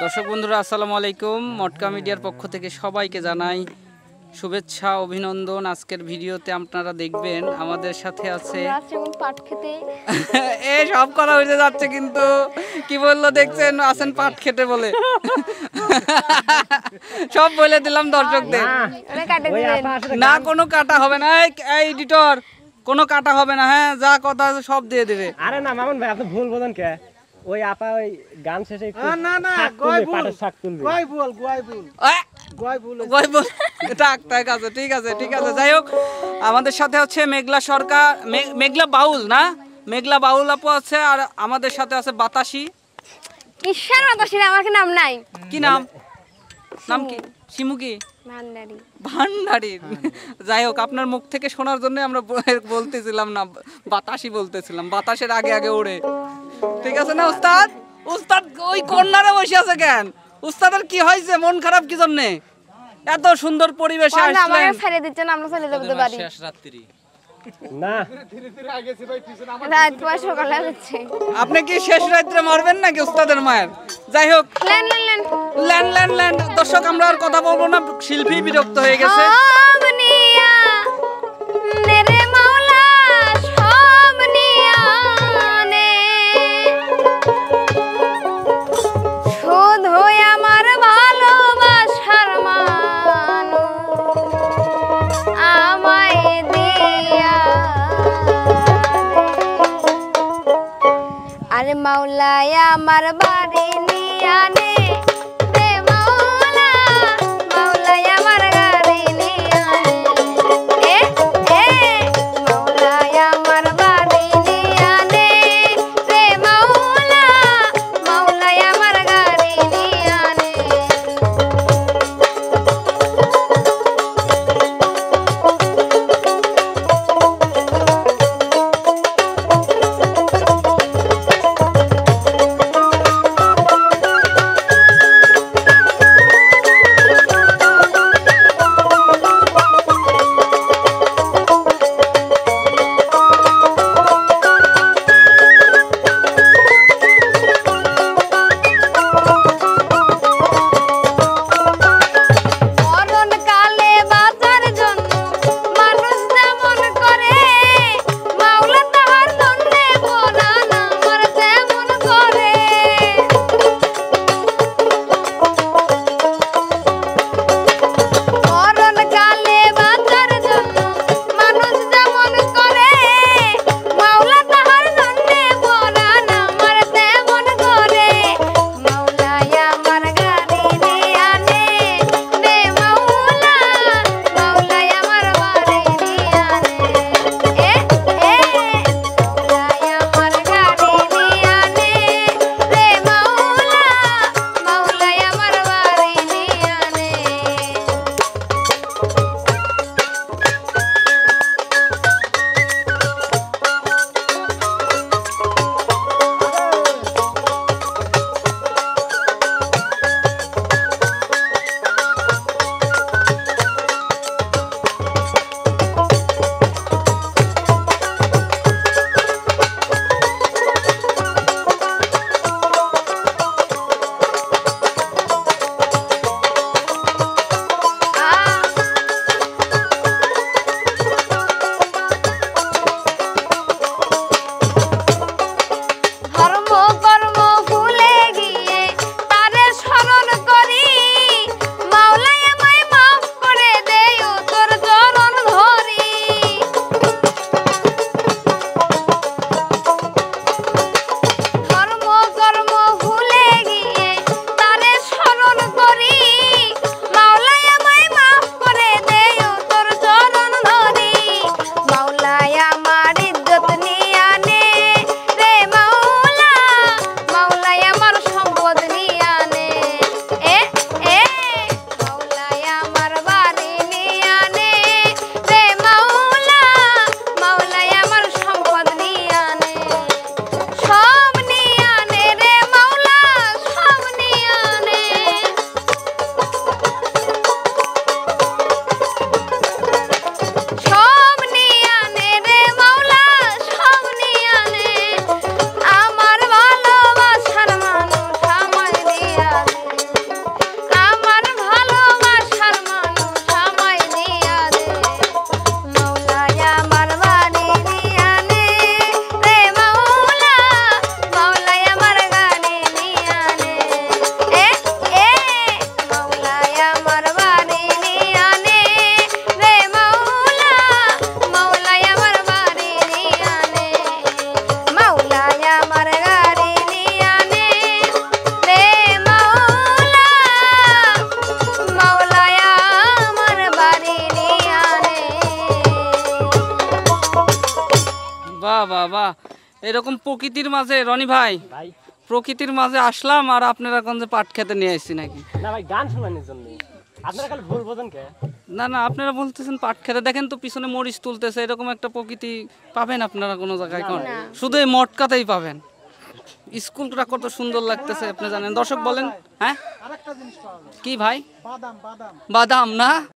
দর্শক বন্ধুরা আসসালামু আলাইকুম। মটকা মিডিয়ার পক্ষ থেকে সবাইকে জানাই শুভেচ্ছা অভিনন্দন। আজকের ভিডিওতে আপনারা দেখবেন আমাদের সাথে আছে পাট খেতে এই সব করা হয়ে যাচ্ছে, কিন্তু কি বললো দেখছেন, আছেন পাট খেতে বলে সব বলে দিলাম দর্শকদের। না কোনো কাটা হবে না, এই এডিটর কোনো কাটা হবে না, হ্যাঁ যা কথা আছে সব দিয়ে দেবে। আরে না মামুন ভাই আপনি ভুল বলেন কে? ওই আপা ওই গান শেষে না না পাটের শাক তুলবে। ঠিক আছে যাই হোক, আমাদের সাথে হচ্ছে মেঘলা সরকার, মেঘলা বাউল না, মেঘলা বাউল আপু আছে, আর আমাদের সাথে আছে বাতাসি। ঈশ্বর বাতাসির আমার কি নাম নাই? কি নাম? নাম কি? শিমু কি? ভান্ডারি। ভান্ডারি। যাই হোক, আপনার মুখ থেকে শোনার জন্য আমরা বলতেছিলাম না, বাতাসি বলতেছিলাম, বাতাসের আগে আগে ওড়ে। ঠিক আছে না উস্তাদ? উস্তাদ ওই কর্নারে বসে আছে কেন? উস্তাদের কি হয়েছে, মন খারাপ কি জন্য? এত সুন্দর পরিবেশে আসলেন। আমাকে ছেড়ে দিচ্ছেন, আমরা চলে যাব তো বাড়ি। শেষ রাত্রি না রাত পয় সকালে হচ্ছে। আপনি কি শেষ রাত্রে মারবেন নাকি উস্তাদের মায়ের? যাই হোক, ল্যান দর্শক আমরা আর কথা বলবো না, শিল্পী বিরক্ত হয়ে গেছে। আরে মাওলায় আমার বাড়ি নিয়া নে, রে মাওলা, মাওলায় আমার গাড়ি নিয়া নে, মাওলায় আমার বাড়ি নিয়া নে, রে মাওলা, মাওলায় আমার গাড়ি নিয়া নে। এরকম প্রকৃতির মাঝে রনি ভাই, ভাই প্রকৃতির মাঝে আসলাম আর আপনারা কোন যে পাট খেতে নিয়ে আসছি নাকি? না ভাই, গান শোনানোর জন্য। আপনারা খালি ভুল বোঝেন কে? না না, আপনারা বলতেছেন পাট খেতে, দেখেন তো পিছনে মরিচ তুলতেছে, এরকম একটা প্রকৃতি পাবেন আপনারা কোনো জায়গায়? কোন শুধু এই মটকাতেই পাবেন। স্কুলটা কত সুন্দর লাগতেছে আপনি জানেন। দর্শক বলেন, হ্যাঁ কি ভাই? বাদাম না